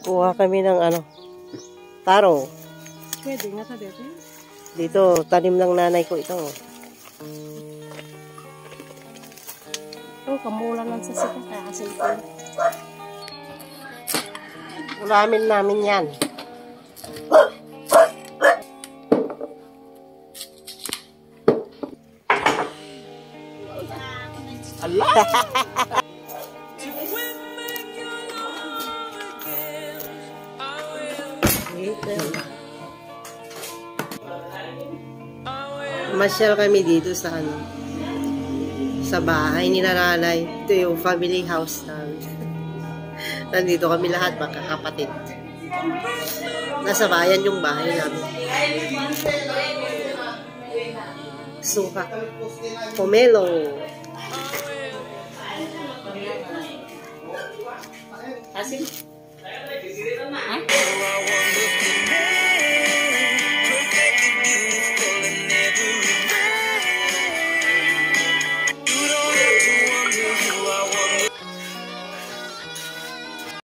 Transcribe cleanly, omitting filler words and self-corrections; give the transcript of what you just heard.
Kuha kami ng ano, taro. Pwede nga sa dito. Dito, tanim ng nanay ko ito. Kamulan lang sa sikat. Kasi ito. Ulamin namin yan. Allah! Masyal kami dito sa ano, sa bahay ni nanay. Ito yung family house namin. Nandito kami lahat, magkakapatid. Nasa bayan yung bahay namin. Suka. Pomelo. Asin?